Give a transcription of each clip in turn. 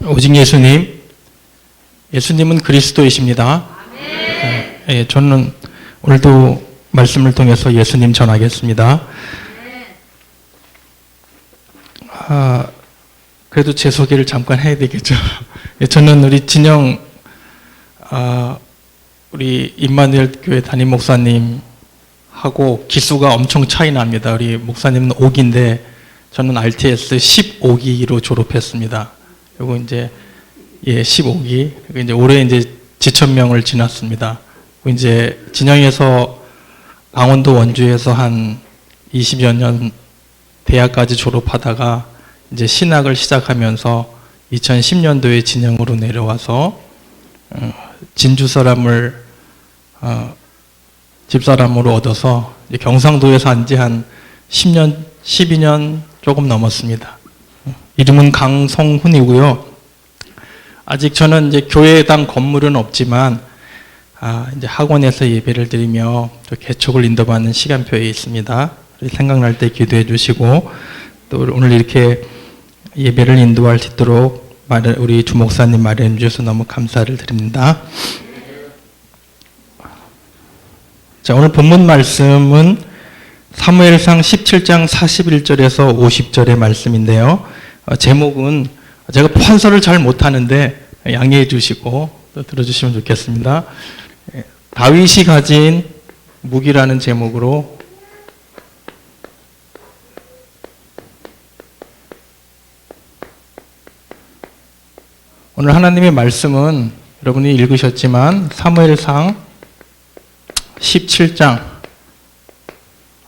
오직 예수님, 예수님은 그리스도이십니다. 예, 저는 오늘도 말씀을 통해서 예수님 전하겠습니다. 그래도 제 소개를 잠깐 해야 되겠죠. 예, 저는 우리 진영, 우리 임마누엘 교회 담임 목사님하고 기수가 엄청 차이 납니다. 우리 목사님은 5기인데 저는 RTS 15기로 졸업했습니다. 그리고 이제 15기. 그리고 이제 올해 이제 지천명을 지났습니다. 그리고 이제 진영에서 강원도 원주에서 한 20여 년 대학까지 졸업하다가 이제 신학을 시작하면서 2010년도에 진영으로 내려와서 진주 사람을 집사람으로 얻어서 이제 경상도에서 한 지 한 10년, 12년 조금 넘었습니다. 이름은 강성훈이고요. 아직 저는 이제 교회당 건물은 없지만 이제 학원에서 예배를 드리며 또 개척을 인도받는 시간표에 있습니다. 생각날 때 기도해 주시고 또 오늘 이렇게 예배를 인도할 수 있도록 우리 주목사님 마련해 주셔서 너무 감사를 드립니다. 자, 오늘 본문 말씀은 사무엘상 17장 41절에서 50절의 말씀인데요. 제목은 제가 판서를 잘 못하는데 양해해 주시고 또 들어주시면 좋겠습니다. 다윗이 가진 무기라는 제목으로 오늘 하나님의 말씀은 여러분이 읽으셨지만 사무엘상 17장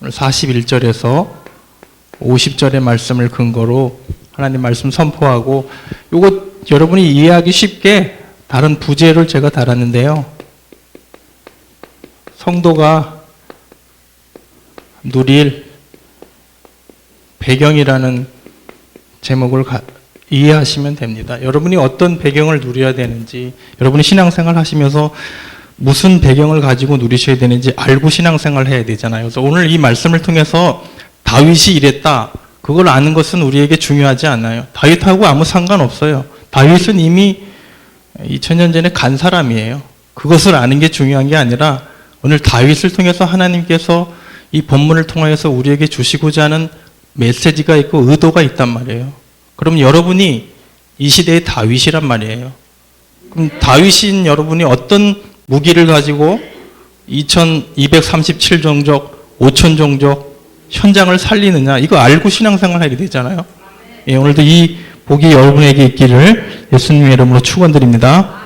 41절에서 50절의 말씀을 근거로 하나님 말씀 선포하고 이거 여러분이 이해하기 쉽게 다른 부제를 제가 달았는데요. 성도가 누릴 배경이라는 제목을 이해하시면 됩니다. 여러분이 어떤 배경을 누려야 되는지, 여러분이 신앙생활 하시면서 무슨 배경을 가지고 누리셔야 되는지 알고 신앙생활을 해야 되잖아요. 그래서 오늘 이 말씀을 통해서 다윗이 이랬다. 그걸 아는 것은 우리에게 중요하지 않아요. 다윗하고 아무 상관없어요. 다윗은 이미 2000년 전에 간 사람이에요. 그것을 아는 게 중요한 게 아니라 오늘 다윗을 통해서 하나님께서 이 본문을 통해서 우리에게 주시고자 하는 메시지가 있고 의도가 있단 말이에요. 그럼 여러분이 이 시대의 다윗이란 말이에요. 그럼 다윗인 여러분이 어떤 무기를 가지고 2237종족, 5000종족 현장을 살리느냐, 이거 알고 신앙생활 하게 되잖아요. 예, 오늘도 이 복이 여러분에게 있기를 예수님의 이름으로 축원드립니다.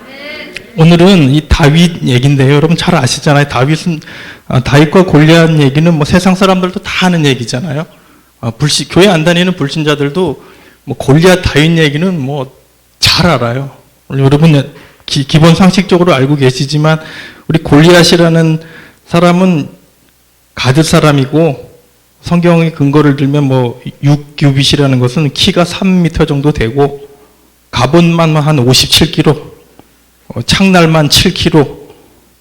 오늘은 이 다윗 얘기인데요. 여러분 잘 아시잖아요. 다윗과 골리앗 얘기는 뭐 세상 사람들도 다 하는 얘기잖아요. 교회 안 다니는 불신자들도 뭐 골리앗 다윗 얘기는 뭐 잘 알아요. 오늘 여러분 기본 상식적으로 알고 계시지만 우리 골리앗이라는 사람은 가드 사람이고 성경의 근거를 들면 뭐 6규빗이라는 것은 키가 3m 정도 되고 갑옷만 한 57kg, 창날만 7kg,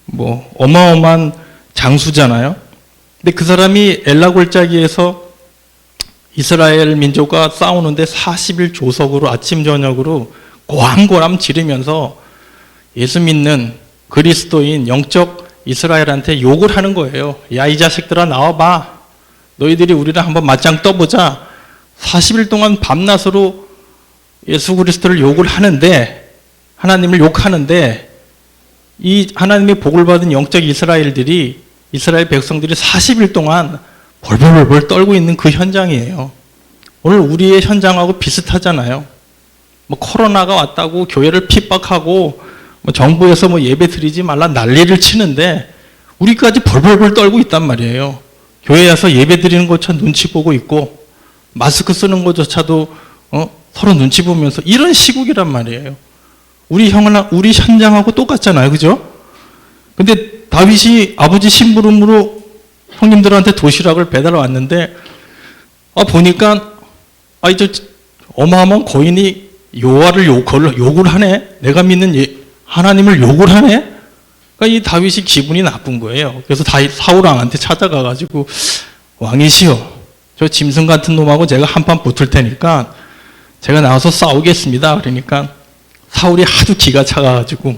뭐 어마어마한 장수잖아요. 근데 그 사람이 엘라 골짜기에서 이스라엘 민족과 싸우는데 40일 조석으로 아침 저녁으로 고함고함 지르면서 예수 믿는 그리스도인 영적 이스라엘한테 욕을 하는 거예요. 야, 이 자식들아 나와봐. 너희들이 우리랑 한번 맞짱 떠보자. 40일 동안 밤낮으로 예수 그리스도를 욕을 하는데, 하나님을 욕하는데, 이 하나님의 복을 받은 영적 이스라엘 백성들이 40일 동안 벌벌벌 떨고 있는 그 현장이에요. 오늘 우리의 현장하고 비슷하잖아요. 뭐 코로나가 왔다고 교회를 핍박하고 뭐 정부에서 뭐 예배 드리지 말라 난리를 치는데 우리까지 벌벌벌 떨고 있단 말이에요. 교회에 와서 예배 드리는 것조차 눈치 보고 있고 마스크 쓰는 것조차도 서로 눈치 보면서 이런 시국이란 말이에요. 우리 현장하고 똑같잖아요. 그죠? 근데 다윗이 아버지 심부름으로 형님들한테 도시락을 배달 왔는데 보니까 저 어마어마한 거인이 여호와를 욕을 하네. 내가 믿는 하나님을 욕을 하네. 그러니까 이 다윗이 기분이 나쁜 거예요. 그래서 사울 왕한테 찾아가가지고 왕이시여, 저 짐승 같은 놈하고 제가 한판 붙을 테니까 제가 나와서 싸우겠습니다. 그러니까 사울이 하도 기가 차가지고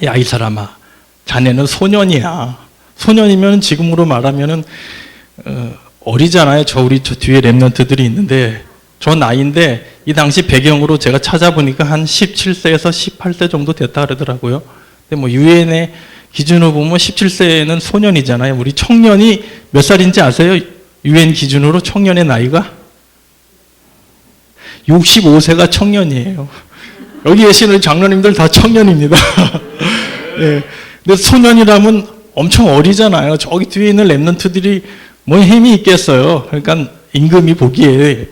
야, 이 사람아, 자네는 소년이야. 소년이면 지금으로 말하면은 어리잖아요. 우리 저 뒤에 랩런트들이 있는데 저 나이인데 이 당시 배경으로 제가 찾아보니까 한 17세에서 18세 정도 됐다 그러더라고요. 근데 뭐 유엔의 기준으로 보면 17세는 소년이잖아요. 우리 청년이 몇 살인지 아세요? 유엔 기준으로 청년의 나이가 65세가 청년이에요. 여기 계시는 장로님들 다 청년입니다. 네. 근데 소년이라면 엄청 어리잖아요. 저기 뒤에 있는 랩런트들이 뭐 힘이 있겠어요. 그러니까 임금이 보기에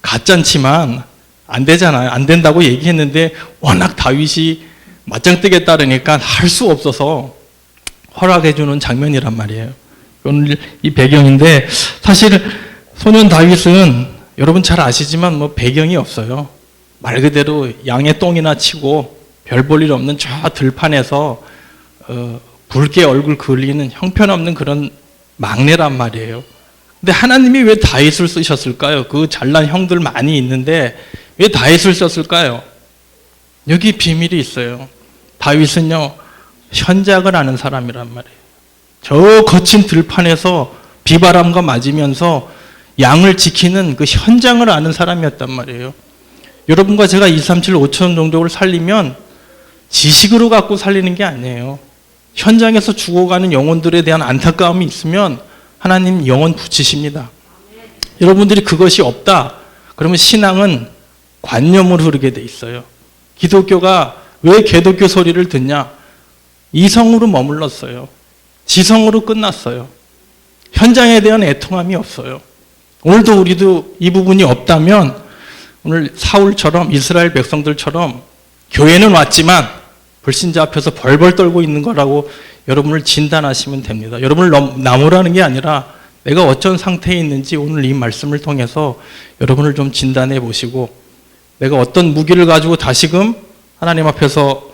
가짠치만 안 되잖아요. 안 된다고 얘기했는데 워낙 다윗이 맞짱 뜨겠다 그러니까 할 수 없어서 허락해 주는 장면이란 말이에요. 오늘 이 배경인데 사실 소년 다윗은 여러분 잘 아시지만 뭐 배경이 없어요. 말 그대로 양의 똥이나 치고 별 볼 일 없는 저 들판에서 붉게 얼굴 그리는 형편없는 그런 막내란 말이에요. 근데 하나님이 왜 다윗을 쓰셨을까요? 그 잘난 형들 많이 있는데 왜 다윗을 썼을까요? 여기 비밀이 있어요. 다윗은요, 현작을 아는 사람이란 말이에요. 저 거친 들판에서 비바람과 맞으면서 양을 지키는 그 현장을 아는 사람이었단 말이에요. 여러분과 제가 2, 3, 7, 5천 정도를 살리면 지식으로 갖고 살리는 게 아니에요. 현장에서 죽어가는 영혼들에 대한 안타까움이 있으면 하나님 영혼 붙이십니다. 여러분들이 그것이 없다. 그러면 신앙은 관념으로 흐르게 돼 있어요. 기독교가 왜 개독교 소리를 듣냐? 이성으로 머물렀어요. 지성으로 끝났어요. 현장에 대한 애통함이 없어요. 오늘도 우리도 이 부분이 없다면 오늘 사울처럼 이스라엘 백성들처럼 교회는 왔지만 불신자 앞에서 벌벌 떨고 있는 거라고 여러분을 진단하시면 됩니다. 여러분을 나무라는 게 아니라 내가 어떤 상태에 있는지 오늘 이 말씀을 통해서 여러분을 좀 진단해 보시고 내가 어떤 무기를 가지고 다시금 하나님 앞에서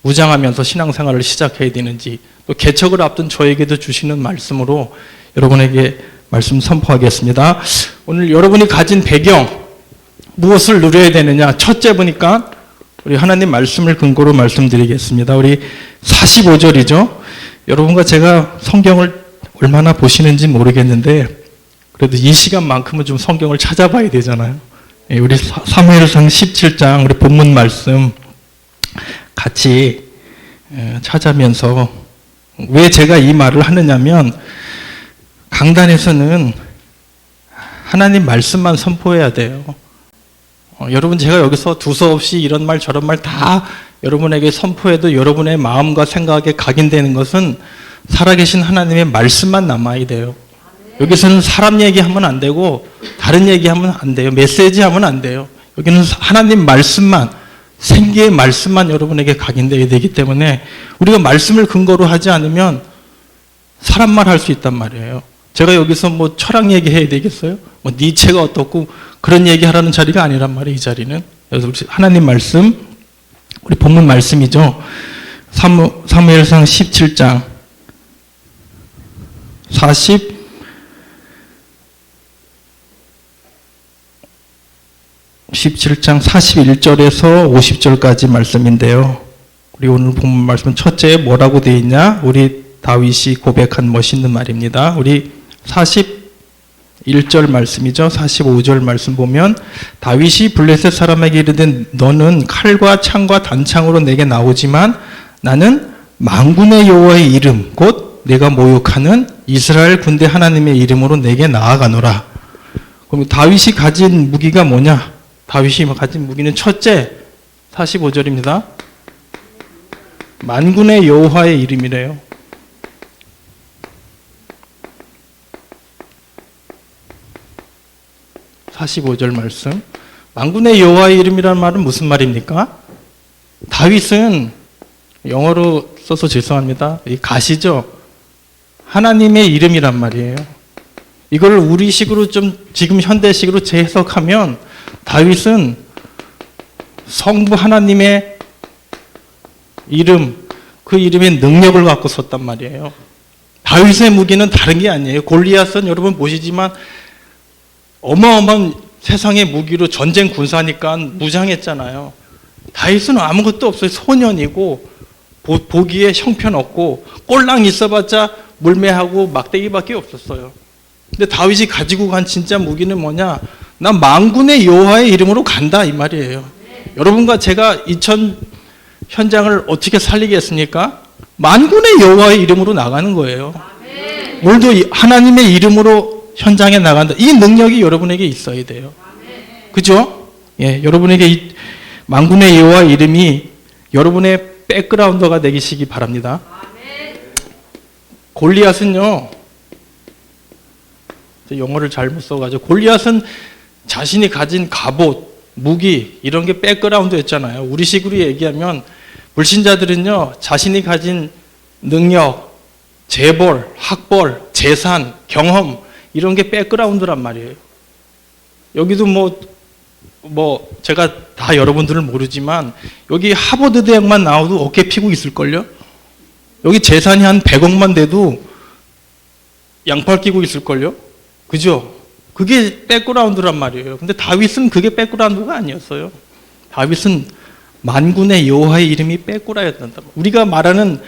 무장하면서 신앙생활을 시작해야 되는지 또 개척을 앞둔 저에게도 주시는 말씀으로 여러분에게 말씀 선포하겠습니다. 오늘 여러분이 가진 배경 무엇을 누려야 되느냐? 첫째 보니까 우리 하나님 말씀을 근거로 말씀드리겠습니다. 우리 45절이죠. 여러분과 제가 성경을 얼마나 보시는지 모르겠는데 그래도 이 시간만큼은 좀 성경을 찾아봐야 되잖아요. 우리 사무엘상 17장 우리 본문 말씀 같이 찾아면서 왜 제가 이 말을 하느냐면 강단에서는 하나님 말씀만 선포해야 돼요. 여러분 제가 여기서 두서없이 이런 말 저런 말 다 여러분에게 선포해도 여러분의 마음과 생각에 각인되는 것은 살아계신 하나님의 말씀만 남아야 돼요. 여기서는 사람 얘기하면 안 되고 다른 얘기하면 안 돼요. 메시지 하면 안 돼요. 여기는 하나님 말씀만 생기의 말씀만 여러분에게 각인되어야 되기 때문에 우리가 말씀을 근거로 하지 않으면 사람 말 할 수 있단 말이에요. 제가 여기서 뭐 철학 얘기해야 되겠어요? 뭐 니체가 어떻고 그런 얘기하라는 자리가 아니란 말이에요. 이 자리는. 그래서 우리 하나님 말씀 우리 본문 말씀이죠. 사무엘상 17장 17장 41절에서 50절까지 말씀인데요. 우리 오늘 본문 말씀 첫째 뭐라고 되어 있냐? 우리 다윗이 고백한 멋있는 말입니다. 우리 41절 말씀이죠. 45절 말씀 보면 다윗이 블레셋 사람에게 이르되 너는 칼과 창과 단창으로 내게 나오지만 나는 만군의 여호와의 이름 곧 내가 모욕하는 이스라엘 군대 하나님의 이름으로 내게 나아가노라. 그럼 다윗이 가진 무기가 뭐냐? 다윗이 가진 무기는 첫째 45절입니다. 만군의 여호와의 이름이래요. (45절) 말씀. 만군의 여호와의 이름이라는 말은 무슨 말입니까? 다윗은 영어로 써서 죄송합니다. 이 가시죠. 하나님의 이름이란 말이에요. 이걸 우리식으로 좀 지금 현대식으로 재해석하면 다윗은 성부 하나님의 이름, 그 이름의 능력을 갖고 썼단 말이에요. 다윗의 무기는 다른 게 아니에요. 골리앗은 여러분 보시지만 어마어마한 세상의 무기로 전쟁 군사니까 무장했잖아요. 다윗은 아무것도 없어요. 소년이고 보기에 형편없고 꼴랑 있어봤자 물매하고 막대기밖에 없었어요. 근데 다윗이 가지고 간 진짜 무기는 뭐냐? 난 만군의 여호와의 이름으로 간다 이 말이에요. 여러분과 제가 이천 현장을 어떻게 살리겠습니까? 만군의 여호와의 이름으로 나가는 거예요. 오늘도 하나님의 이름으로 현장에 나간다. 이 능력이 여러분에게 있어야 돼요. 그죠? 예, 여러분에게 이 만군의 여호와의 이름이 여러분의 백그라운더가 되시기 바랍니다. 골리앗은요, 영어를 잘못 써가지고, 골리앗은 자신이 가진 갑옷, 무기, 이런 게 백그라운드였잖아요. 우리식으로 얘기하면, 불신자들은요, 자신이 가진 능력, 재벌, 학벌, 재산, 경험, 이런 게 백그라운드란 말이에요. 여기도 제가 다 여러분들을 모르지만, 여기 하버드 대학만 나와도 어깨 피고 있을걸요? 여기 재산이 한 100억만 돼도 양팔 끼고 있을걸요? 그죠? 그게 백그라운드란 말이에요. 근데 다윗은 그게 백그라운드가 아니었어요. 다윗은 만군의 여호와의 이름이 백그라운드였다. 우리가 말하는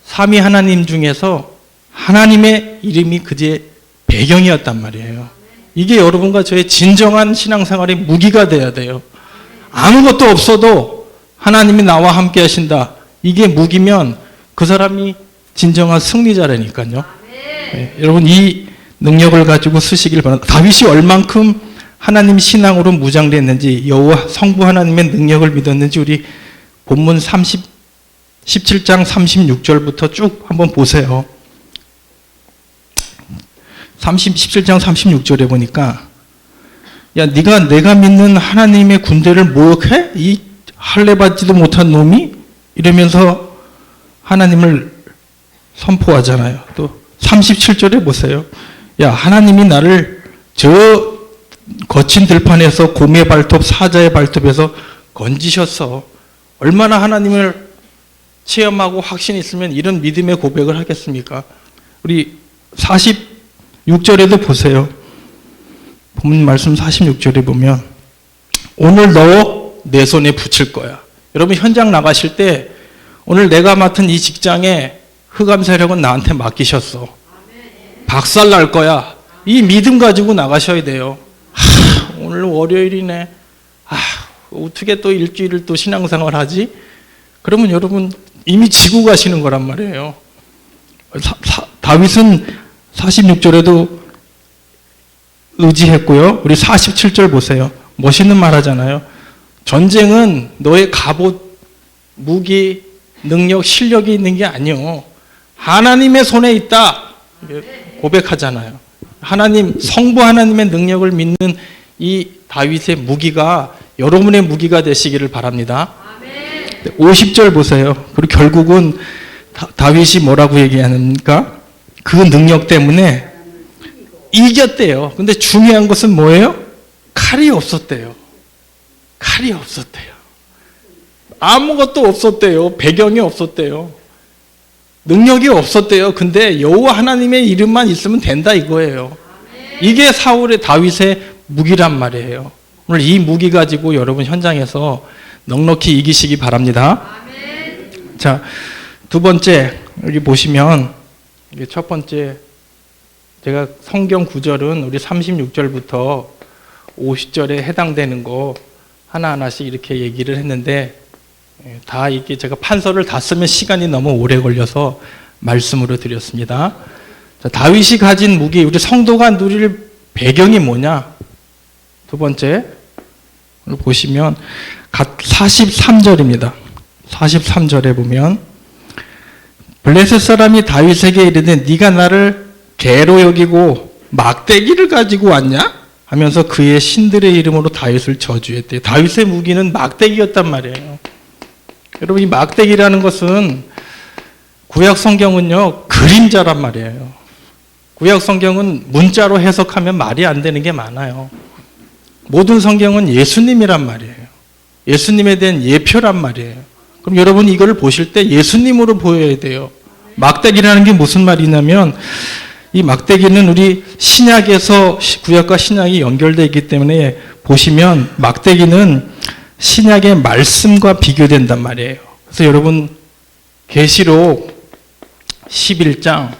삼위 하나님 중에서 하나님의 이름이 그제 배경이었단 말이에요. 이게 여러분과 저의 진정한 신앙생활의 무기가 돼야 돼요. 아무것도 없어도 하나님이 나와 함께 하신다. 이게 무기면 그 사람이 진정한 승리자라니까요. 네, 여러분 이 능력을 가지고 쓰시길 바랍니다. 다윗이 얼만큼 하나님 신앙으로 무장됐는지, 여호와 성부 하나님의 능력을 믿었는지 우리 본문 17장 36절부터 쭉 한번 보세요. 17장 36절에 보니까, 야, 내가 믿는 하나님의 군대를 모욕해? 이 할례받지도 못한 놈이? 이러면서 하나님을 선포하잖아요. 또 37절에 보세요. 야, 하나님이 나를 저 거친 들판에서 곰의 발톱, 사자의 발톱에서 건지셨어. 얼마나 하나님을 체험하고 확신이 있으면 이런 믿음의 고백을 하겠습니까? 우리 46절에도 보세요. 본문 말씀 46절에 보면, 오늘 너 내 손에 붙일 거야. 여러분 현장 나가실 때 오늘 내가 맡은 이 직장에 흑암 세력은 나한테 맡기셨어. 박살 날 거야. 이 믿음 가지고 나가셔야 돼요. 오늘 월요일이네. 어떻게 또 일주일을 또 신앙생활 하지? 그러면 여러분 이미 지고 가시는 거란 말이에요. 다윗은 46절에도 의지했고요. 우리 47절 보세요. 멋있는 말 하잖아요. 전쟁은 너의 갑옷, 무기, 능력, 실력이 있는 게 아니요. 하나님의 손에 있다. 고백하잖아요. 하나님, 성부 하나님의 능력을 믿는 이 다윗의 무기가 여러분의 무기가 되시기를 바랍니다. 50절 보세요. 그리고 결국은 다윗이 뭐라고 얘기하는가? 그 능력 때문에 이겼대요. 근데 중요한 것은 뭐예요? 칼이 없었대요. 칼이 없었대요. 아무것도 없었대요. 배경이 없었대요. 능력이 없었대요. 근데 여호와 하나님의 이름만 있으면 된다 이거예요. 이게 다윗의 무기란 말이에요. 오늘 이 무기 가지고 여러분 현장에서 넉넉히 이기시기 바랍니다. 자, 두 번째 여기 보시면 이게 첫 번째 제가 성경 구절은 우리 36절부터 50절에 해당되는 거 하나하나씩 이렇게 얘기를 했는데 다 이게 제가 판서를 다 쓰면 시간이 너무 오래 걸려서 말씀으로 드렸습니다. 자, 다윗이 가진 무기, 우리 성도가 누릴 배경이 뭐냐? 두 번째 보시면 43절입니다. 43절에 보면 블레셋 사람이 다윗에게 이르되 네가 나를 개로 여기고 막대기를 가지고 왔냐? 하면서 그의 신들의 이름으로 다윗을 저주했대요. 다윗의 무기는 막대기였단 말이에요. 여러분 이 막대기라는 것은 구약 성경은요 그림자란 말이에요. 구약 성경은 문자로 해석하면 말이 안 되는 게 많아요. 모든 성경은 예수님이란 말이에요. 예수님에 대한 예표란 말이에요. 그럼 여러분 이걸 보실 때 예수님으로 보여야 돼요. 막대기라는 게 무슨 말이냐면 이 막대기는 우리 신약에서 구약과 신약이 연결되어 있기 때문에 보시면 막대기는 신약의 말씀과 비교된단 말이에요. 그래서 여러분 계시록 11장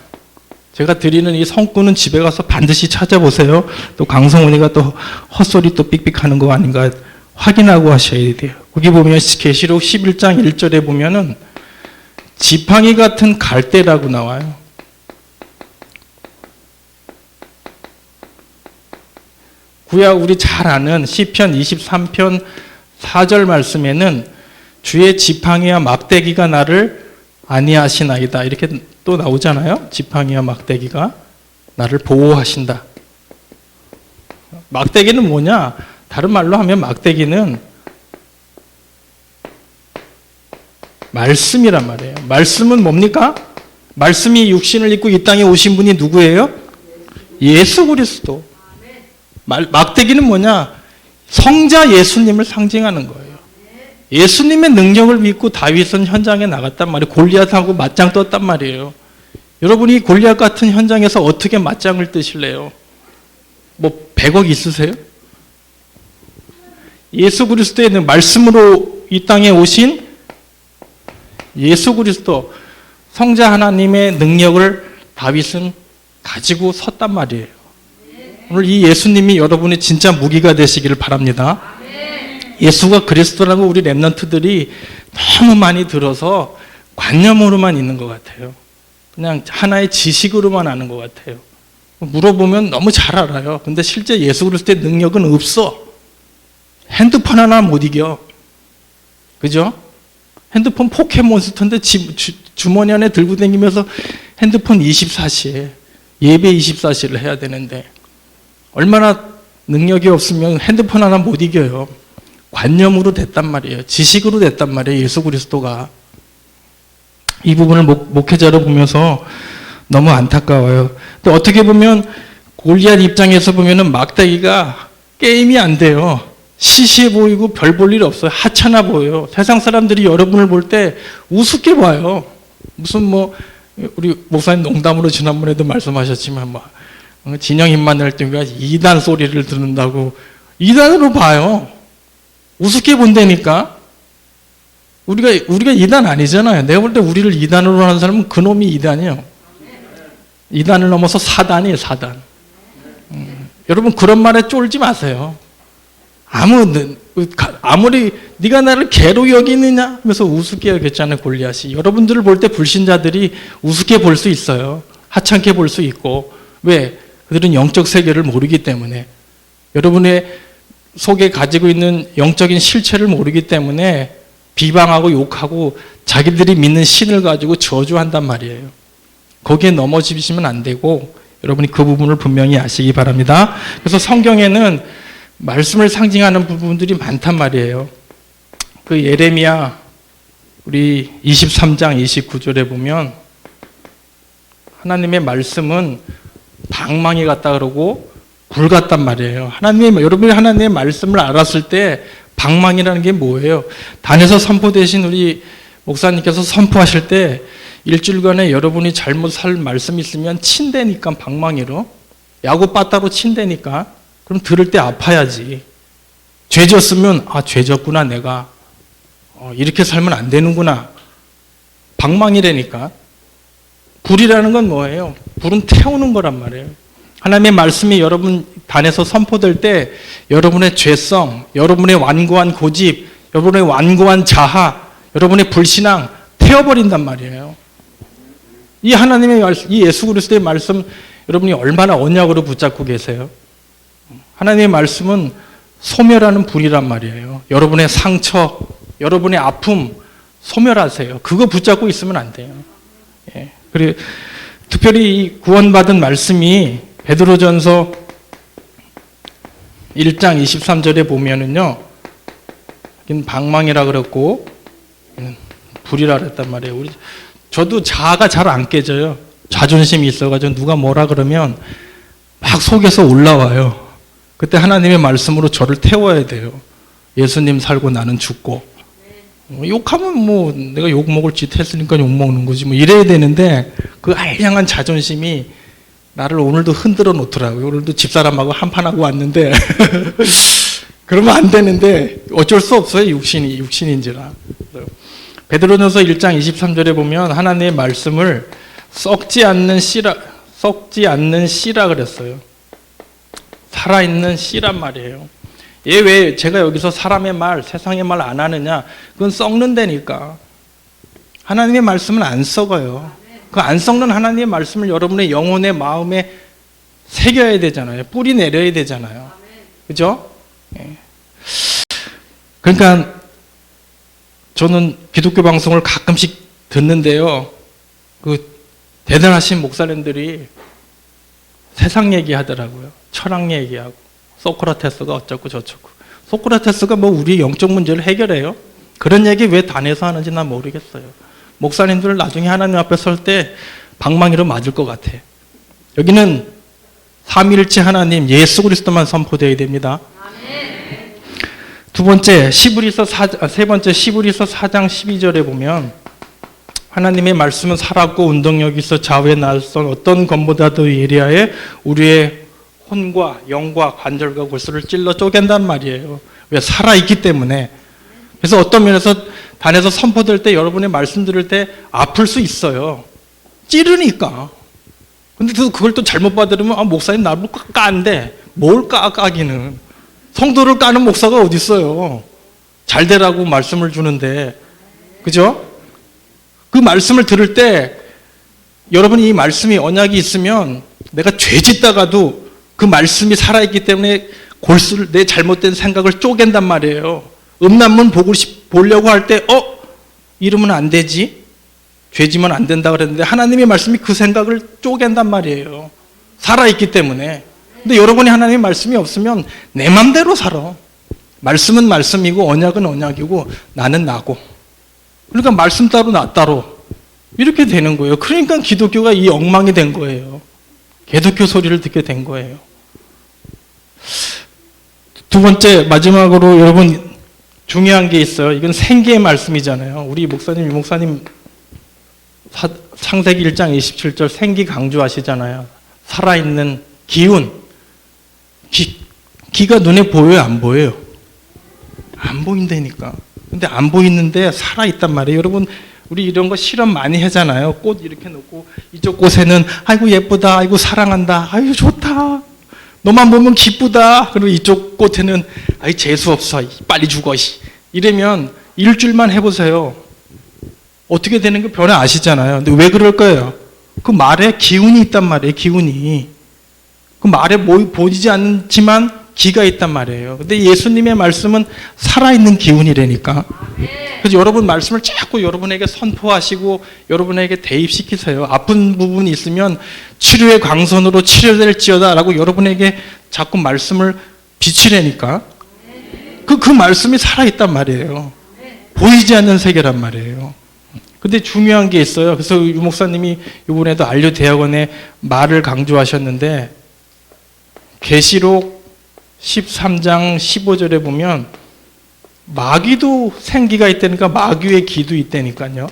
제가 드리는 이 성구는 집에 가서 반드시 찾아보세요. 또 강성훈이가 또 헛소리 또 삑삑하는 거 아닌가 확인하고 하셔야 돼요. 거기 보면 계시록 11장 1절에 보면은 지팡이 같은 갈대라고 나와요. 구약 우리 잘 아는 시편 23편 4절 말씀에는 주의 지팡이와 막대기가 나를 안위하시나이다 이렇게 또 나오잖아요. 지팡이와 막대기가 나를 보호하신다. 막대기는 뭐냐? 다른 말로 하면 막대기는 말씀이란 말이에요. 말씀은 뭡니까? 말씀이 육신을 입고 이 땅에 오신 분이 누구예요? 예수 그리스도. 막대기는 뭐냐? 성자 예수님을 상징하는 거예요. 예수님의 능력을 믿고 다윗은 현장에 나갔단 말이에요. 골리앗하고 맞짱 떴단 말이에요. 여러분이 골리앗 같은 현장에서 어떻게 맞짱을 뜨실래요? 뭐 100억 있으세요? 예수 그리스도의 말씀으로 이 땅에 오신 예수 그리스도 성자 하나님의 능력을 다윗은 가지고 섰단 말이에요. 오늘 이 예수님이 여러분의 진짜 무기가 되시기를 바랍니다. 예수가 그리스도라고 우리 랩런트들이 너무 많이 들어서 관념으로만 있는 것 같아요. 그냥 하나의 지식으로만 아는 것 같아요. 물어보면 너무 잘 알아요. 근데 실제 예수 그리스도의 능력은 없어. 핸드폰 하나 못 이겨. 그죠? 핸드폰 포켓몬스터인데 주머니 안에 들고 다니면서 핸드폰 24시에 예배 24시를 해야 되는데 얼마나 능력이 없으면 핸드폰 하나 못 이겨요. 관념으로 됐단 말이에요. 지식으로 됐단 말이에요. 예수 그리스도가. 이 부분을 목회자로 보면서 너무 안타까워요. 근데 어떻게 보면 골리앗 입장에서 보면은 막대기가 게임이 안 돼요. 시시해 보이고 별 볼 일 없어요. 하찮아 보여요. 세상 사람들이 여러분을 볼 때 우습게 봐요. 무슨 뭐 우리 목사님 농담으로 지난번에도 말씀하셨지만 뭐 진영입만 낼 때 우리가 이단 소리를 듣는다고 이단으로 봐요. 우습게 본다니까. 우리가 이단 아니잖아요. 내가 볼 때 우리를 이단으로 하는 사람은 그놈이 이단이에요. 이단을 넘어서 사단이에요, 사단. 여러분 그런 말에 쫄지 마세요. 아무리 네가 나를 개로 여기느냐 하면서 우습게 여겼잖아요, 골리앗이. 여러분들을 볼 때 불신자들이 우습게 볼 수 있어요. 하찮게 볼 수 있고. 왜? 그들은 영적 세계를 모르기 때문에. 여러분의 속에 가지고 있는 영적인 실체를 모르기 때문에 비방하고 욕하고 자기들이 믿는 신을 가지고 저주한단 말이에요. 거기에 넘어지시면 안 되고 여러분이 그 부분을 분명히 아시기 바랍니다. 그래서 성경에는 말씀을 상징하는 부분들이 많단 말이에요. 그 예레미야 우리 23장 29절에 보면 하나님의 말씀은 방망이 같다 그러고 불 같단 말이에요. 여러분이 하나님의 말씀을 알았을 때 방망이라는 게 뭐예요? 단에서 선포되신 우리 목사님께서 선포하실 때 일주일간에 여러분이 잘못 살 말씀 있으면 친대니까 방망이로 야구 빠따로 친대니까 그럼 들을 때 아파야지. 죄졌으면 죄졌구나 내가 이렇게 살면 안 되는구나. 방망이라니까. 불이라는 건 뭐예요? 불은 태우는 거란 말이에요. 하나님의 말씀이 여러분 단에서 선포될 때 여러분의 죄성, 여러분의 완고한 고집, 여러분의 완고한 자아, 여러분의 불신앙 태워버린단 말이에요. 이 하나님의 말씀, 이 예수 그리스도의 말씀 여러분이 얼마나 언약으로 붙잡고 계세요? 하나님의 말씀은 소멸하는 불이란 말이에요. 여러분의 상처, 여러분의 아픔 소멸하세요. 그거 붙잡고 있으면 안 돼요. 예. 그리고 특별히 이 구원받은 말씀이 베드로전서 1장 23절에 보면은요, 방망이라 그랬고 불이라 그랬단 말이에요. 저도 자아가 잘 안 깨져요. 자존심이 있어가지고 누가 뭐라 그러면 막 속에서 올라와요. 그때 하나님의 말씀으로 저를 태워야 돼요. 예수님 살고 나는 죽고. 욕하면 뭐 내가 욕 먹을 짓 했으니까 욕 먹는 거지 뭐 이래야 되는데 그 알량한 자존심이 나를 오늘도 흔들어 놓더라고요. 오늘도 집사람하고 한판하고 왔는데 그러면 안 되는데 어쩔 수 없어요. 육신인지라. 베드로전서 1장 23절에 보면 하나님의 말씀을 썩지 않는 씨라 그랬어요. 살아있는 씨란 말이에요. 얘 왜 제가 여기서 사람의 말, 세상의 말 안 하느냐? 그건 썩는다니까. 하나님의 말씀은 안 썩어요. 그 안 썩는 하나님의 말씀을 여러분의 영혼의 마음에 새겨야 되잖아요. 뿌리 내려야 되잖아요. 그죠? 예. 그러니까 저는 기독교 방송을 가끔씩 듣는데요. 그 대단하신 목사님들이 세상 얘기하더라고요. 철학 얘기하고 소크라테스가 어쩌고 저쩌고. 소크라테스가 뭐 우리 영적 문제를 해결해요? 그런 얘기 왜 단에서 하는지 난 모르겠어요. 목사님들 나중에 하나님 앞에 설 때 방망이로 맞을 것 같아. 여기는 삼위일체 하나님 예수 그리스도만 선포되어야 됩니다. 세 번째 시브리서 4장 12절에 보면 하나님의 말씀은 살았고 운동력이 있어 좌우에 날선 어떤 검보다도 예리하여 우리의 혼과 영과 관절과 골수를 찔러 쪼갠단 말이에요. 왜? 살아있기 때문에. 그래서 어떤 면에서 단에서 선포될 때 여러분의 말씀 들을 때 아플 수 있어요. 찌르니까. 근데 그걸 또 잘못 받으면 목사님 나를 까는데 뭘 까기는. 성도를 까는 목사가 어디 있어요. 잘 되라고 말씀을 주는데. 그죠? 그 말씀을 들을 때 여러분이 이 말씀이 언약이 있으면 내가 죄 짓다가도 그 말씀이 살아있기 때문에 골수를 내 잘못된 생각을 쪼갠단 말이에요. 음란문 보려고 할 때 이러면 안 되지. 죄지면 안 된다 그랬는데 하나님의 말씀이 그 생각을 쪼갠단 말이에요. 살아있기 때문에. 근데 여러분이 하나님의 말씀이 없으면 내 맘대로 살아. 말씀은 말씀이고 언약은 언약이고 나는 나고. 그러니까 말씀 따로 나 따로 이렇게 되는 거예요. 그러니까 기독교가 이 엉망이 된 거예요. 개독교 소리를 듣게 된 거예요. 두 번째 마지막으로 여러분 중요한 게 있어요. 이건 생기의 말씀이잖아요. 우리 목사님, 유 목사님 창세기 1장 27절 생기 강조하시잖아요. 살아있는 기운. 기가 눈에 보여요? 안 보여요? 안 보인다니까. 근데 안 보이는데 살아있단 말이에요. 여러분 우리 이런 거 실험 많이 하잖아요. 꽃 이렇게 놓고 이쪽 꽃에는 아이고 예쁘다, 아이고 사랑한다, 아이고 좋다, 너만 보면 기쁘다. 그리고 이쪽 꽃에는 아이 재수없어, 빨리 죽어. 이러면 일주일만 해보세요. 어떻게 되는 거 변화 아시잖아요. 근데 왜 그럴 거예요? 그 말에 기운이 있단 말이에요. 기운이. 그 말에 보이지 않지만 기가 있단 말이에요. 근데 예수님의 말씀은 살아있는 기운이라니까. 그래서 여러분 말씀을 자꾸 여러분에게 선포하시고 여러분에게 대입시키세요. 아픈 부분이 있으면 치료의 광선으로 치료될지어다 라고 여러분에게 자꾸 말씀을 비치라니까. 그 말씀이 살아있단 말이에요. 보이지 않는 세계란 말이에요. 근데 중요한 게 있어요. 그래서 유 목사님이 이번에도 안료대학원에 말을 강조하셨는데 계시록 13장 15절에 보면 마귀도 생기가 있다니까 마귀의 기도 있다니까요.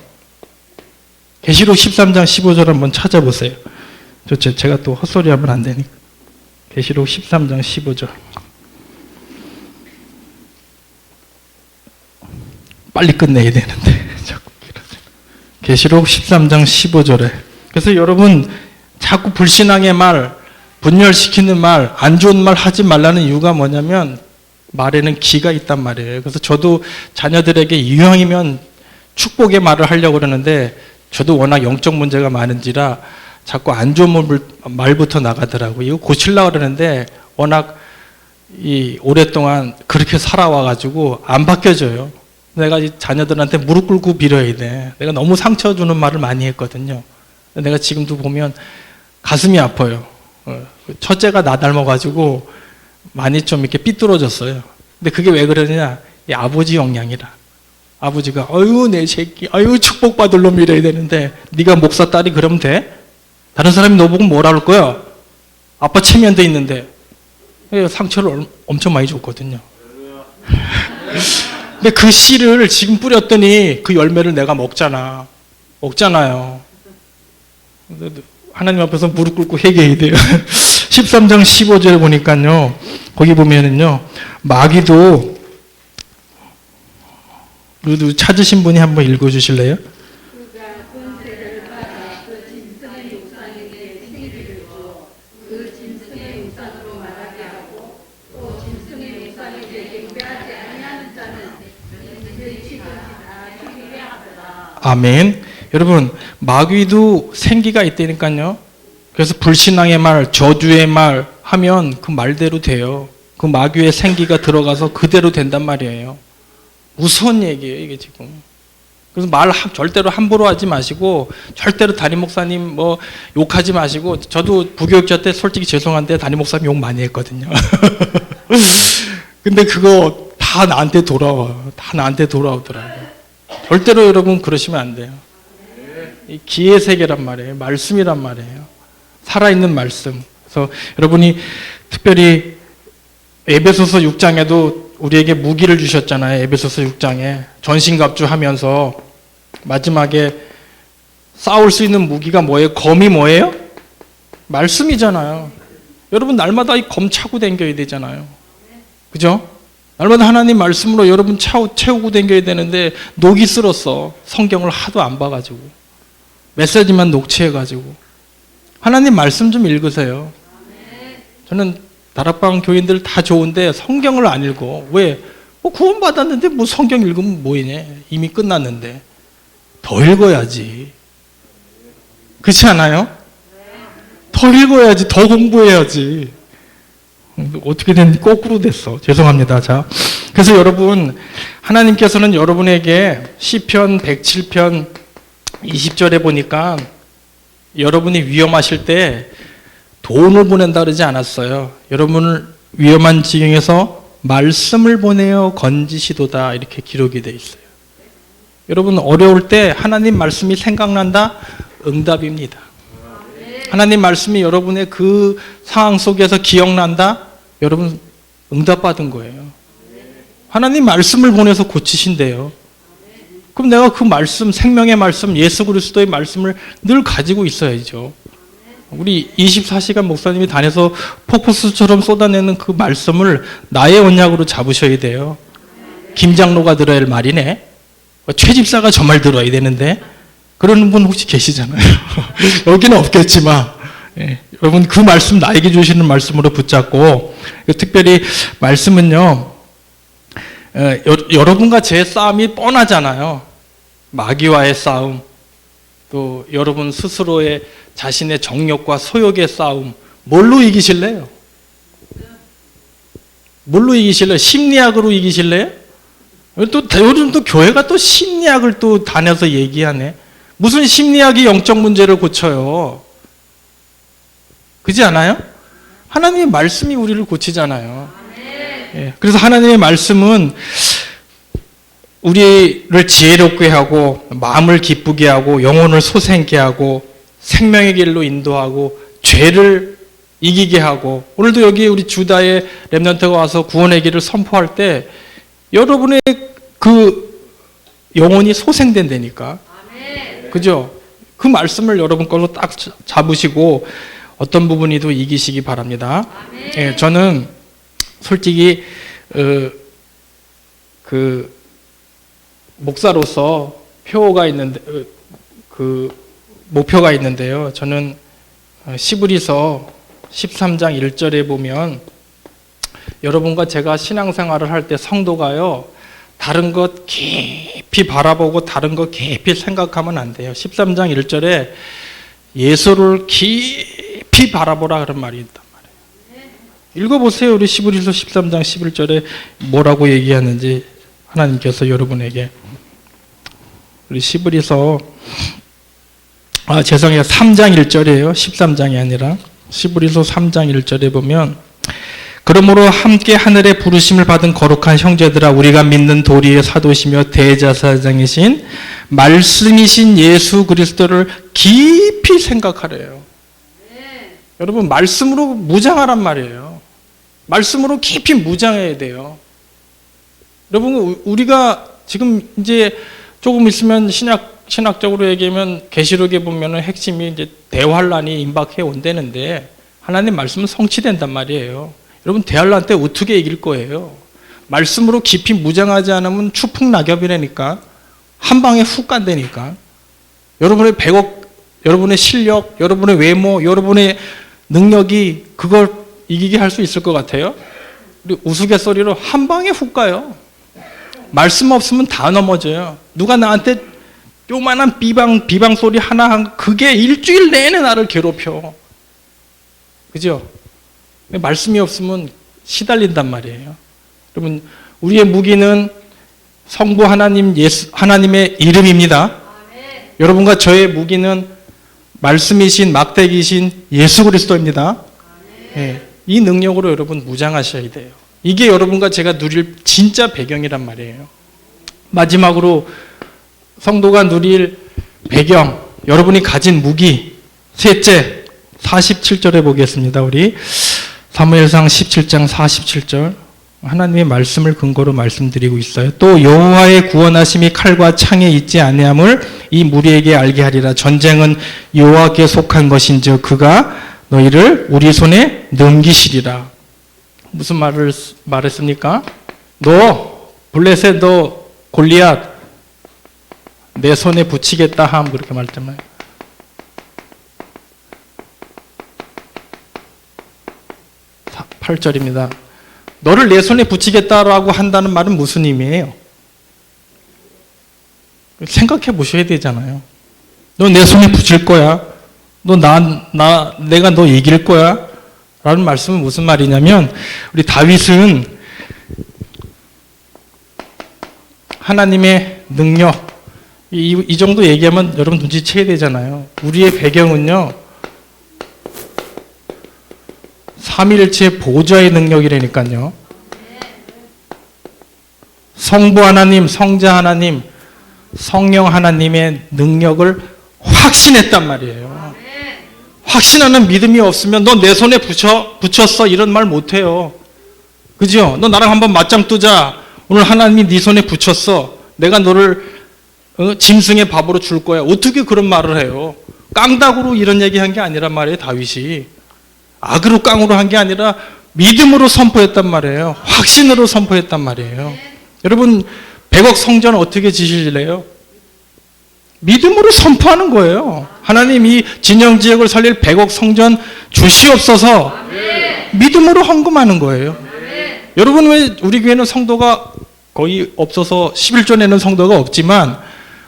계시록 13장 15절 한번 찾아보세요. 제가 또 헛소리 하면 안 되니까. 계시록 13장 15절. 빨리 끝내야 되는데 자꾸 길어져요. 계시록 13장 15절에. 그래서 여러분 자꾸 불신앙의 말, 분열시키는 말, 안 좋은 말 하지 말라는 이유가 뭐냐면 말에는 기가 있단 말이에요. 그래서 저도 자녀들에게 이왕이면 축복의 말을 하려고 그러는데 저도 워낙 영적 문제가 많은지라 자꾸 안 좋은 말부터 나가더라고요. 이거 고치려고 그러는데 워낙 오랫동안 그렇게 살아와가지고 안 바뀌어져요. 내가 자녀들한테 무릎 꿇고 빌어야 돼. 내가 너무 상처 주는 말을 많이 했거든요. 내가 지금도 보면 가슴이 아파요. 첫째가 나 닮아가지고 많이 좀 이렇게 삐뚤어졌어요. 근데 그게 왜 그러냐? 이 아버지 영향이라. 아버지가 어유 내 새끼, 어유 축복받을 놈 이래야 되는데 네가 목사 딸이 그러면 돼? 다른 사람이 너 보고 뭐라 할 거야? 아빠 체면돼 있는데. 상처를 엄청 많이 줬거든요. 근데 그 씨를 지금 뿌렸더니 그 열매를 내가 먹잖아요. 하나님 앞에서 무릎 꿇고 회개해야 돼요. 13장 15절에 보니까요. 거기 보면은요, 마귀도, 찾으신 분이 한번 읽어주실래요? 아멘. 여러분, 마귀도 생기가 있다니까요. 그래서 불신앙의 말, 저주의 말 하면 그 말대로 돼요. 그 마귀의 생기가 들어가서 그대로 된단 말이에요. 무서운 얘기예요, 이게 지금. 그래서 말 절대로 함부로 하지 마시고, 절대로 담임 목사님 뭐 욕하지 마시고, 저도 부교육자 때 솔직히 죄송한데 담임 목사님 욕 많이 했거든요. 근데 그거 다 나한테 돌아와요. 다 나한테 돌아오더라고요. 절대로 여러분 그러시면 안 돼요. 이 기의 세계란 말이에요. 말씀이란 말이에요. 살아있는 말씀. 그래서 여러분이 특별히 에베소서 6장에도 우리에게 무기를 주셨잖아요. 에베소서 6장에 전신갑주하면서 마지막에 싸울 수 있는 무기가 뭐예요? 검이 뭐예요? 말씀이잖아요. 여러분 날마다 이 검 차고 다녀야 되잖아요. 그죠? 날마다 하나님 말씀으로 여러분 채우고 다녀야 되는데 녹이 쓸었어. 성경을 하도 안 봐가지고 메시지만 녹취해가지고. 하나님 말씀 좀 읽으세요. 저는 다락방 교인들 다 좋은데 성경을 안 읽어. 왜? 뭐 구원받았는데 뭐 성경 읽으면 뭐이냐? 이미 끝났는데. 더 읽어야지. 그렇지 않아요? 더 읽어야지. 더 공부해야지. 어떻게 됐는지 거꾸로 됐어. 죄송합니다. 자, 그래서 여러분, 하나님께서는 여러분에게 시편 107편 20절에 보니까 여러분이 위험하실 때 돈을 보낸다 그러지 않았어요. 여러분을 위험한 지경에서 말씀을 보내어 건지시도다 이렇게 기록이 되어 있어요. 여러분 어려울 때 하나님 말씀이 생각난다? 응답입니다. 하나님 말씀이 여러분의 그 상황 속에서 기억난다? 여러분 응답받은 거예요. 하나님 말씀을 보내서 고치신대요. 그럼 내가 그 말씀, 생명의 말씀, 예수 그리스도의 말씀을 늘 가지고 있어야죠. 우리 24시간 목사님이 다녀서 폭포수처럼 쏟아내는 그 말씀을 나의 언약으로 잡으셔야 돼요. 김 장로가 들어야 할 말이네. 최 집사가 저 말 들어야 되는데 그러는 분 혹시 계시잖아요. 여기는 없겠지만 여러분 그 말씀 나에게 주시는 말씀으로 붙잡고 특별히 말씀은요. 여러분과 제 싸움이 뻔하잖아요. 마귀와의 싸움, 또 여러분 스스로의 자신의 정욕과 소욕의 싸움, 뭘로 이기실래요? 뭘로 이기실래요? 심리학으로 이기실래요? 또 요즘 또 교회가 또 심리학을 또 다녀서 얘기하네. 무슨 심리학이 영적 문제를 고쳐요? 그렇지 않아요? 하나님의 말씀이 우리를 고치잖아요. 예, 그래서 하나님의 말씀은 우리를 지혜롭게 하고 마음을 기쁘게 하고 영혼을 솟게 하고 생명의 길로 인도하고 죄를 이기게 하고 오늘도 여기 우리 주다의 렘넌트가 와서 구원의 길을 선포할 때 여러분의 그 영혼이 소생된다니까. 그죠? 그 말씀을 여러분 걸로 딱 잡으시고 어떤 부분이도 이기시기 바랍니다. 예, 저는 솔직히 그 목사로서 표가 있는데 그 목표가 있는데요. 저는 시브리서 13장 1절에 보면 여러분과 제가 신앙생활을 할 때 성도가요. 다른 것 깊이 바라보고 다른 것 깊이 생각하면 안 돼요. 13장 1절에 예수를 깊이 바라보라 그런 말이 있단 말이에요. 읽어보세요. 우리 시브리서 13장 11절에 뭐라고 얘기하는지 하나님께서 여러분에게. 우리 시브리서 죄송해요. 3장 1절이에요. 13장이 아니라 시브리서 3장 1절에 보면 그러므로 함께 하늘의 부르심을 받은 거룩한 형제들아 우리가 믿는 도리의 사도시며 대제사장이신 말씀이신 예수 그리스도를 깊이 생각하래요. 여러분 말씀으로 무장하란 말이에요. 말씀으로 깊이 무장해야 돼요. 여러분 우리가 지금 이제 조금 있으면 신학적으로 얘기하면 계시록에 보면은 핵심이 이제 대환란이 임박해 온다는데 하나님 말씀은 성취된단 말이에요. 여러분 대할란때 어떻게 이길 거예요? 말씀으로 깊이 무장하지 않으면 추풍낙엽이라니까. 한 방에 훅 간다니까. 여러분의 100억, 여러분의 실력, 여러분의 외모, 여러분의 능력이 그걸 이기게 할 수 있을 것 같아요? 우리 우스갯소리로 한 방에 훅 가요. 말씀 없으면 다 넘어져요. 누가 나한테 요만한 비방 소리 하나 한 그게 일주일 내내 나를 괴롭혀. 그죠? 말씀이 없으면 시달린단 말이에요. 여러분, 우리의 무기는 성부 하나님, 하나님의 이름입니다. 아멘. 여러분과 저의 무기는 말씀이신 막대기신 예수 그리스도입니다. 네, 이 능력으로 여러분 무장하셔야 돼요. 이게 여러분과 제가 누릴 진짜 배경이란 말이에요. 마지막으로 성도가 누릴 배경, 여러분이 가진 무기, 셋째, 47절에 보겠습니다. 우리 사무엘상 17장 47절. 하나님의 말씀을 근거로 말씀드리고 있어요. 또 여호와의 구원하심이 칼과 창에 있지 아니함을 이 무리에게 알게 하리라. 전쟁은 여호와께 속한 것인즉 그가 너희를 우리 손에 넘기시리라. 무슨 말을 말했습니까? 너 블레셋 너 골리앗 내 손에 붙이겠다 함 그렇게 말했잖아요. 8절입니다. 너를 내 손에 붙이겠다라고 한다는 말은 무슨 의미예요? 생각해 보셔야 되잖아요. 너 내 손에 붙일 거야. 내가 너 이길 거야. 라는 말씀은 무슨 말이냐면, 우리 다윗은 하나님의 능력, 이 정도 얘기하면 여러분 눈치채야 되잖아요. 우리의 배경은요, 삼위일체 보좌의 능력이라니까요. 성부 하나님, 성자 하나님, 성령 하나님의 능력을 확신했단 말이에요. 확신하는 믿음이 없으면 너 내 손에 붙였어 이런 말 못해요. 그죠? 너 나랑 한번 맞짱 뜨자. 오늘 하나님이 네 손에 붙였어. 내가 너를 짐승의 밥으로 줄 거야. 어떻게 그런 말을 해요? 깡다구로 이런 얘기한 게 아니란 말이에요. 다윗이. 악으로 깡으로 한 게 아니라 믿음으로 선포했단 말이에요. 확신으로 선포했단 말이에요. 여러분 100억 성전 어떻게 지실래요? 믿음으로 선포하는 거예요. 하나님 이 진영지역을 살릴 100억 성전 주시옵소서. 믿음으로 헌금하는 거예요. 여러분 왜 우리 교회는 성도가 거의 없어서 11조 내는 성도가 없지만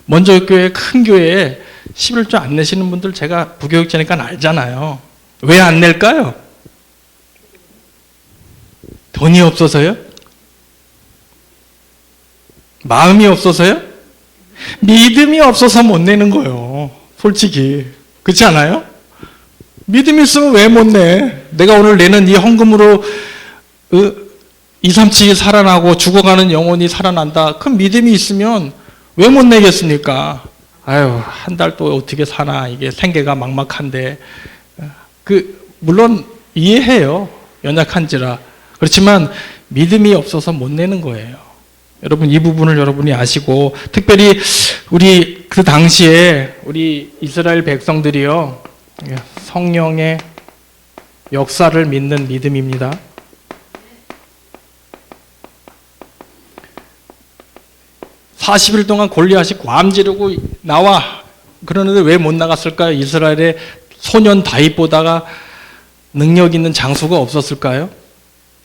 먼저 교회 큰 교회에 11조 안 내시는 분들 제가 부교육자니까 알잖아요. 왜 안 낼까요? 돈이 없어서요? 마음이 없어서요? 믿음이 없어서 못 내는 거예요. 솔직히. 그렇지 않아요? 믿음이 있으면 왜 못 내? 내가 오늘 내는 이 헌금으로 2, 3층이 살아나고 죽어가는 영혼이 살아난다. 그 믿음이 있으면 왜 못 내겠습니까? 아유, 한 달 또 어떻게 사나. 이게 생계가 막막한데. 물론 이해해요. 연약한지라. 그렇지만 믿음이 없어서 못 내는 거예요. 여러분 이 부분을 여러분이 아시고 특별히 우리 그 당시에 우리 이스라엘 백성들이요. 성령의 역사를 믿는 믿음입니다. (40일) 동안 골리앗이 괌 지르고 나와. 그러는데 왜 못 나갔을까요? 이스라엘의 소년 다윗보다가 능력 있는 장수가 없었을까요?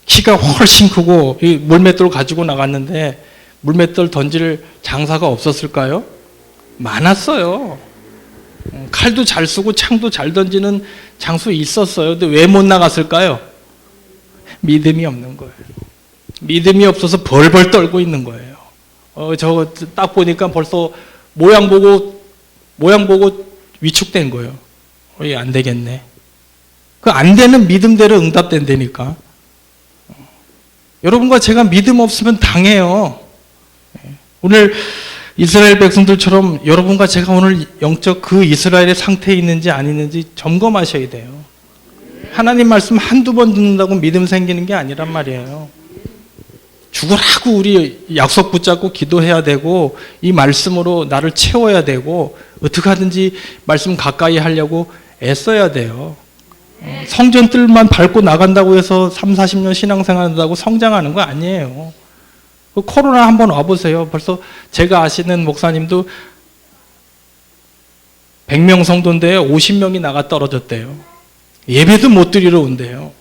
키가 훨씬 크고 물맷돌 가지고 나갔는데 물맷돌 던질 장사가 없었을까요? 많았어요. 칼도 잘 쓰고 창도 잘 던지는 장수 있었어요. 근데 왜 못 나갔을까요? 믿음이 없는 거예요. 믿음이 없어서 벌벌 떨고 있는 거예요. 저거 딱 보니까 벌써 모양 보고 위축된 거예요. 안 되겠네. 그 안 되는 믿음대로 응답된다니까. 여러분과 제가 믿음 없으면 당해요. 오늘 이스라엘 백성들처럼 여러분과 제가 오늘 영적 그 이스라엘의 상태에 있는지 아니는지 점검하셔야 돼요. 하나님 말씀 한두 번 듣는다고 믿음 생기는 게 아니란 말이에요. 죽으라고 우리 약속 붙잡고 기도해야 되고 이 말씀으로 나를 채워야 되고 어떻게 하든지 말씀 가까이 하려고 애써야 돼요. 성전 뜰만 밟고 나간다고 해서 3, 40년 신앙생활 한다고 성장하는 거 아니에요. 코로나 한번 와보세요. 벌써 제가 아시는 목사님도 100명 성도인데 50명이 나가 떨어졌대요. 예배도 못 드리러 온대요.